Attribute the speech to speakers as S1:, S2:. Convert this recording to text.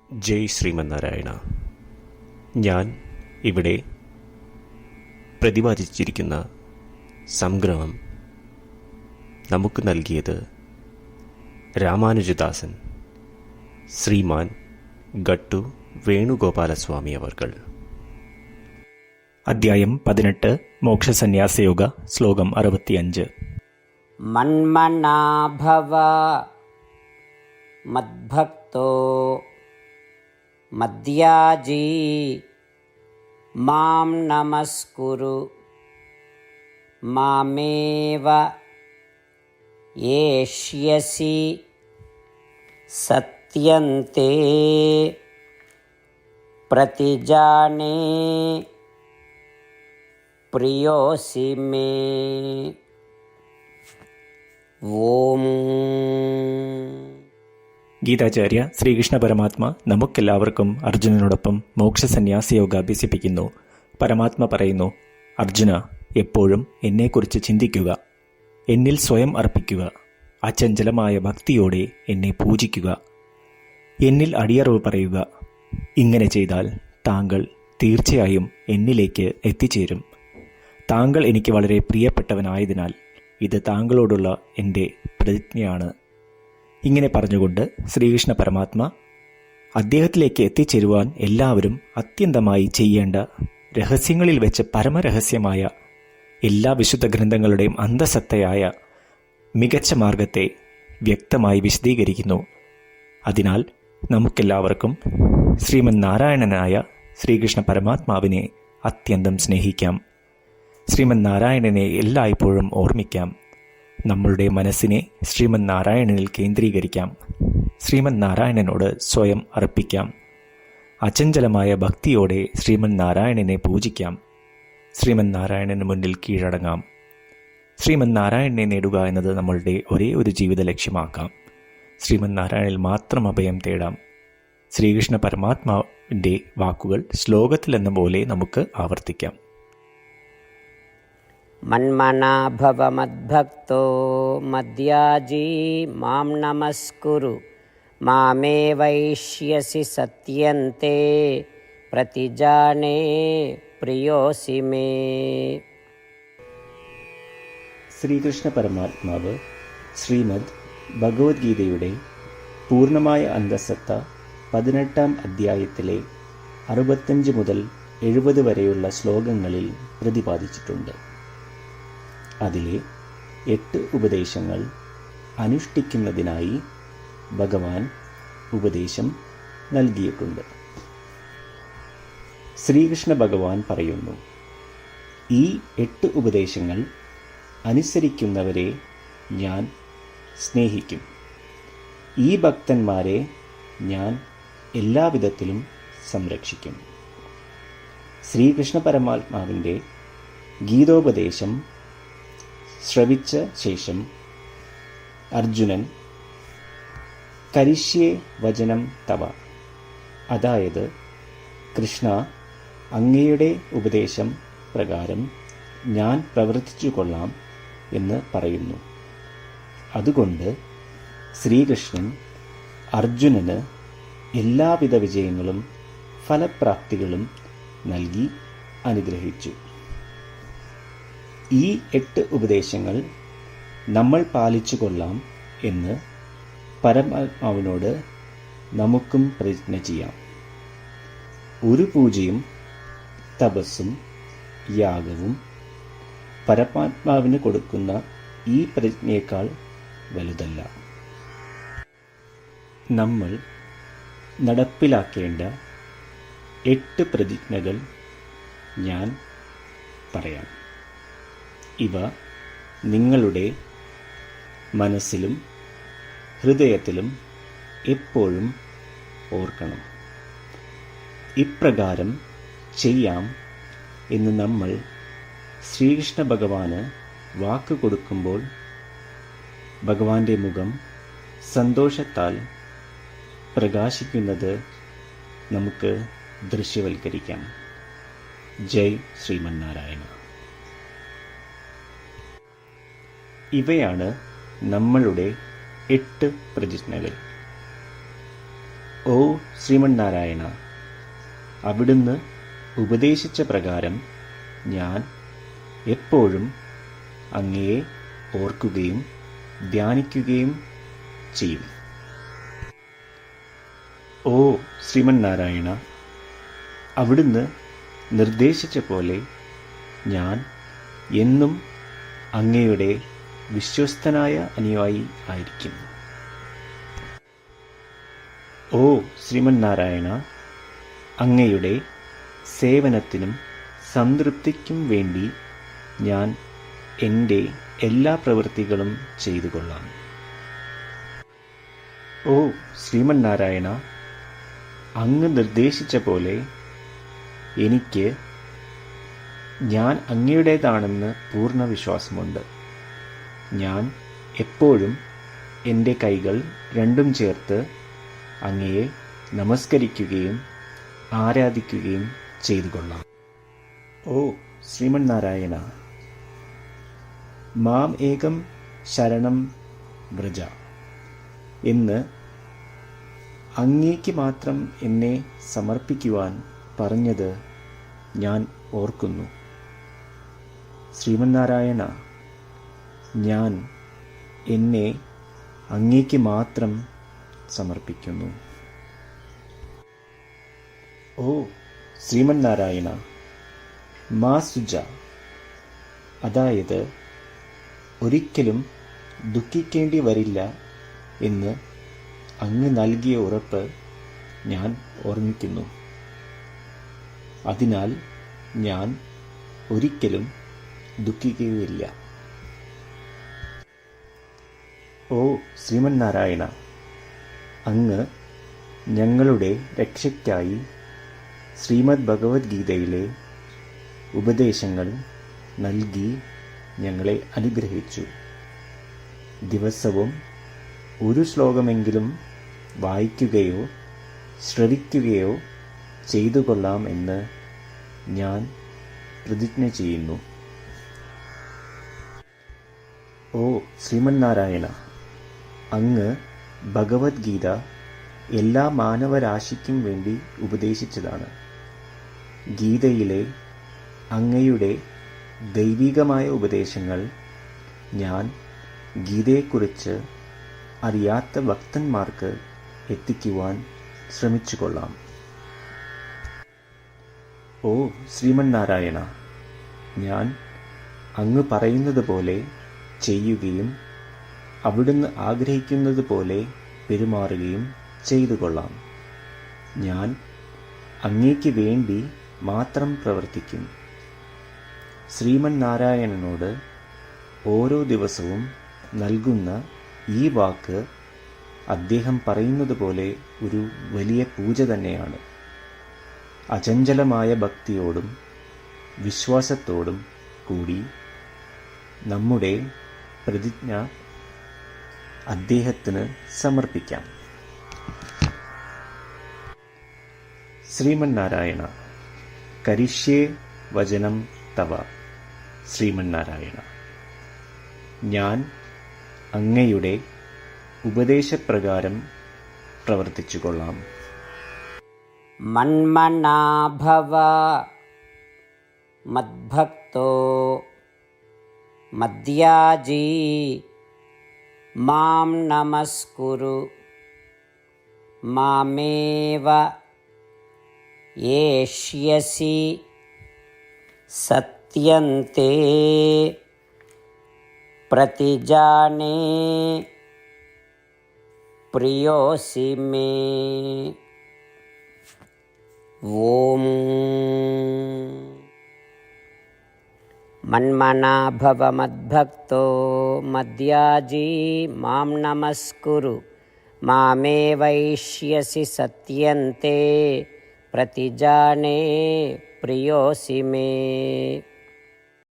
S1: ജയ് ശ്രീമന്നാരായണ. ഞാൻ ഇവിടെ പ്രതിപാദിച്ചിരിക്കുന്ന സംഗ്രഹം നമുക്ക് നൽകിയത് രാമാനുജദാസൻ ശ്രീമാൻ ഗട്ടു വേണുഗോപാലസ്വാമി അവർകൾ.
S2: അധ്യായം 18 മോക്ഷസന്യാസയോഗ, ശ്ലോകം 65.
S3: മന്മനാഭവ മദ്ഭക്തോ മദ്യാജീ മാം നമസ്കുരു മാമേവ യേഷ്യസി സത്യന്തേ പ്രതിജാനേ പ്രിയോസി മേ. ഓം.
S2: ഗീതാചാര്യ ശ്രീകൃഷ്ണ പരമാത്മ നമുക്കെല്ലാവർക്കും അർജുനനോടൊപ്പം മോക്ഷസന്യാസയോഗ അഭ്യസിപ്പിക്കുന്നു. പരമാത്മ പറയുന്നു, അർജുന, എപ്പോഴും എന്നെക്കുറിച്ച് ചിന്തിക്കുക, എന്നിൽ സ്വയം അർപ്പിക്കുക, അചഞ്ചലമായ ഭക്തിയോടെ എന്നെ പൂജിക്കുക, എന്നിൽ അടിയറവ് പറയുക. ഇങ്ങനെ ചെയ്താൽ താങ്കൾ തീർച്ചയായും എന്നിലേക്ക് എത്തിച്ചേരും. താങ്കൾ എനിക്ക് വളരെ പ്രിയപ്പെട്ടവനായതിനാൽ ഇത് താങ്കളോടുള്ള എൻ്റെ പ്രതിജ്ഞയാണ്. ഇങ്ങനെ പറഞ്ഞുകൊണ്ട് ശ്രീകൃഷ്ണ പരമാത്മ അദ്ദേഹത്തിലേക്ക് എത്തിച്ചേരുവാൻ എല്ലാവരും അത്യന്തമായി ചെയ്യേണ്ട രഹസ്യങ്ങളിൽ വെച്ച് പരമരഹസ്യമായ എല്ലാ വിശുദ്ധ ഗ്രന്ഥങ്ങളുടെയും അന്തസത്തയായ മികച്ച മാർഗത്തെ വ്യക്തമായി വിശദീകരിക്കുന്നു. അതിനാൽ നമുക്കെല്ലാവർക്കും ശ്രീമൻ നാരായണനായ ശ്രീകൃഷ്ണ പരമാത്മാവിനെ അത്യന്തം സ്നേഹിക്കാം. ശ്രീമൻ നാരായണനെ എല്ലായ്പ്പോഴും ഓർമ്മിക്കാം. നമ്മളുടെ മനസ്സിനെ ശ്രീമൻ നാരായണനിൽ കേന്ദ്രീകരിക്കാം. ശ്രീമൻ നാരായണനോട് സ്വയം അർപ്പിക്കാം. അചഞ്ചലമായ ഭക്തിയോടെ ശ്രീമൻ നാരായണനെ പൂജിക്കാം. ശ്രീമൻ നാരായണന് മുന്നിൽ കീഴടങ്ങാം. ശ്രീമൻ നാരായണനെ നേടുക എന്നത് നമ്മളുടെ ഒരേ ഒരു ജീവിത ലക്ഷ്യമാക്കാം. ശ്രീമൻ നാരായണനിൽ മാത്രം അഭയം തേടാം. ശ്രീകൃഷ്ണ പരമാത്മാവിൻ്റെ വാക്കുകൾ ശ്ലോകത്തിലെന്ന പോലെ നമുക്ക് ആവർത്തിക്കാം.
S3: മന്മനാഭവ മദ്ഭക്തോ മദ്യാജീ മാം നമസ്കുരു മാമേ വൈഷ്യസി സത്യന്തേ പ്രതിജാനേ പ്രിയോസി മേ.
S2: ശ്രീകൃഷ്ണ പരമാത്മാവ് ശ്രീമദ് ഭഗവത്ഗീതയുടെ പൂർണ്ണമായ അന്തസത്ത 18-ാം അധ്യായത്തിലെ 65 മുതൽ 70 വരെയുള്ള ശ്ലോകങ്ങളിൽ പ്രതിപാദിച്ചിട്ടുണ്ട്. അതിലെ 8 ഉപദേശങ്ങൾ അനുഷ്ഠിക്കുന്നതിനായി ഭഗവാൻ ഉപദേശം നൽകിയിട്ടുണ്ട്. ശ്രീകൃഷ്ണ ഭഗവാൻ പറയുന്നു, ഈ 8 ഉപദേശങ്ങൾ അനുസരിക്കുന്നവരെ ഞാൻ സ്നേഹിക്കും. ഈ ഭക്തന്മാരെ ഞാൻ എല്ലാവിധത്തിലും സംരക്ഷിക്കും. ശ്രീകൃഷ്ണ പരമാത്മാവിൻ്റെ ഗീതോപദേശം ശ്രവിച്ച ശേഷം അർജുനൻ കരിഷ്യേ വചനം തവ, അതായത് കൃഷ്ണ, അങ്ങയുടെ ഉപദേശം പ്രകാരം ഞാൻ പ്രവർത്തിച്ചു കൊള്ളാം എന്ന് പറയുന്നു. അതുകൊണ്ട് ശ്രീകൃഷ്ണൻ അർജുനന് എല്ലാവിധ വിജയങ്ങളും ഫലപ്രാപ്തികളും നൽകി അനുഗ്രഹിച്ചു. ഈ 8 ഉപദേശങ്ങൾ നമ്മൾ പാലിച്ചു കൊള്ളാം എന്ന് പരമാത്മാവിനോട് നമുക്കും പ്രതിജ്ഞ ചെയ്യാം. ഒരു പൂജയും തപസ്സും യാഗവും പരമാത്മാവിന് കൊടുക്കുന്ന ഈ പ്രതിജ്ഞയേക്കാൾ വലുതല്ല. നമ്മൾ നടപ്പിലാക്കേണ്ട 8 പ്രതിജ്ഞകൾ ഞാൻ പറയാം. ഇവ നിങ്ങളുടെ മനസ്സിലും ഹൃദയത്തിലും എപ്പോഴും ഓർക്കണം. ഇപ്രകാരം ചെയ്യാം എന്ന് നമ്മൾ ശ്രീകൃഷ്ണ ഭഗവാന് വാക്ക് കൊടുക്കുമ്പോൾ ഭഗവാന്റെ മുഖം സന്തോഷത്താൽ പ്രകാശിക്കുന്നത് നമുക്ക് ദൃശ്യവൽക്കരിക്കാം. ജയ് ശ്രീമന്നാരായണ. ഇവയാണ് നമ്മളുടെ 8 പ്രതിജ്ഞകൾ. ഓ ശ്രീമന്നാരായണ, അവിടുന്ന് ഉപദേശിച്ച പ്രകാരം ഞാൻ എപ്പോഴും അങ്ങയെ ഓർക്കുകയും ധ്യാനിക്കുകയും ചെയ്യും. ഓ ശ്രീമന്നാരായണ, അവിടുന്ന് നിർദ്ദേശിച്ച പോലെ ഞാൻ എന്നും അങ്ങയുടെ വിശ്വസ്തനായ അനുയായി ആയിരിക്കും. ഓ ശ്രീമന്നാരായണ, അങ്ങയുടെ സേവനത്തിനും സംതൃപ്തിക്കും വേണ്ടി ഞാൻ എൻ്റെ എല്ലാ പ്രവൃത്തികളും ചെയ്തു കൊള്ളാം. ഓ ശ്രീമന്നാരായണ, അങ്ങ് നിർദ്ദേശിച്ച പോലെ എനിക്ക് ഞാൻ അങ്ങയുടേതാണെന്ന് പൂർണ്ണ വിശ്വാസമുണ്ട്. ഞാൻ എപ്പോഴും എൻ്റെ കൈകൾ രണ്ടും ചേർത്ത് അങ്ങയെ നമസ്കരിക്കുകയും ആരാധിക്കുകയും ചെയ്തു കൊള്ളാം. ഓ ശ്രീമന്നാരായണ, മാം ഏകം ശരണം വ്രജ എന്ന് അങ്ങേക്ക് മാത്രം എന്നെ സമർപ്പിക്കുവാൻ പറഞ്ഞത് ഞാൻ ഓർക്കുന്നു. ശ്രീമന്നാരായണ, ഞാൻ എന്നെ അങ്ങേക്ക് മാത്രം സമർപ്പിക്കുന്നു. ഓ ശ്രീമന്നാരായണ, മാ സുജ, അതായത് ഒരിക്കലും ദുഃഖിക്കേണ്ടി വരില്ല എന്ന് അങ്ങ് നൽകിയ ഉറപ്പ് ഞാൻ ഓർമ്മിക്കുന്നു. അതിനാൽ ഞാൻ ഒരിക്കലും ദുഃഖിക്കുകയില്ല. ഓ ശ്രീമന്നാരായണ, അങ്ങ് ഞങ്ങളുടെ രക്ഷയ്ക്കായി ശ്രീമദ് ഭഗവത്ഗീതയിലെ ഉപദേശങ്ങൾ നൽകി ഞങ്ങളെ അനുഗ്രഹിച്ചു. ദിവസവും ഒരു ശ്ലോകമെങ്കിലും വായിക്കുകയോ ശ്രവിക്കുകയോ ചെയ്തു കൊള്ളാം എന്ന് ഞാൻ പ്രതിജ്ഞ ചെയ്യുന്നു. ഓ ശ്രീമന്നാരായണ, അങ്ങ് ഭഗവത്ഗീത എല്ലാ മാനവരാശിക്കും വേണ്ടി ഉപദേശിച്ചതാണ്. ഗീതയിലെ അങ്ങയുടെ ദൈവികമായ ഉപദേശങ്ങൾ ഞാൻ ഗീതയെക്കുറിച്ച് അറിയാത്ത ഭക്തന്മാർക്ക് എത്തിക്കുവാൻ ശ്രമിച്ചു കൊള്ളാം. ഓ ശ്രീമന്നാരായണ, ഞാൻ അങ്ങ് പറയുന്നത് പോലെ ചെയ്യുകയും അവിടുന്ന് ആഗ്രഹിക്കുന്നത് പോലെ പെരുമാറുകയും ചെയ്തു കൊള്ളാം. ഞാൻ അങ്ങേക്ക് വേണ്ടി മാത്രം പ്രവർത്തിക്കും. ശ്രീമന്നാരായണനോട് ഓരോ ദിവസവും നൽകുന്ന ഈ വാക്ക് അദ്ദേഹം പറയുന്നത് പോലെ ഒരു വലിയ പൂജ തന്നെയാണ്. അചഞ്ചലമായ ഭക്തിയോടും വിശ്വാസത്തോടും കൂടി നമ്മുടെ പ്രതിജ്ഞ അദ്ദേഹത്തിന് സമർപ്പിക്കാം. ശ്രീമന്നാരായണ, കരിഷ്യേ വചനം തവ. ശ്രീമന്നാരായണ, ഞാൻ അങ്ങയുടെ ഉപദേശപ്രകാരം പ്രവർത്തിച്ചു കൊള്ളാം.
S3: മന്മനാ ഭവ മദ്ഭക്തോ മദ്യാജീ മാം നമസ്കുരു മാമേവ യേഷ്യസി സത്യന്തേ പ്രതിജാനേ പ്രിയോസി മേ. ഓം മന്മനാ ഭവ മദ്ഭക്തോ മദ്യാജീ മാം നമസ്കുരു മാമേ വൈഷ്യസി സത്യന്തേ പ്രതിജാനേ പ്രിയോസി മേ.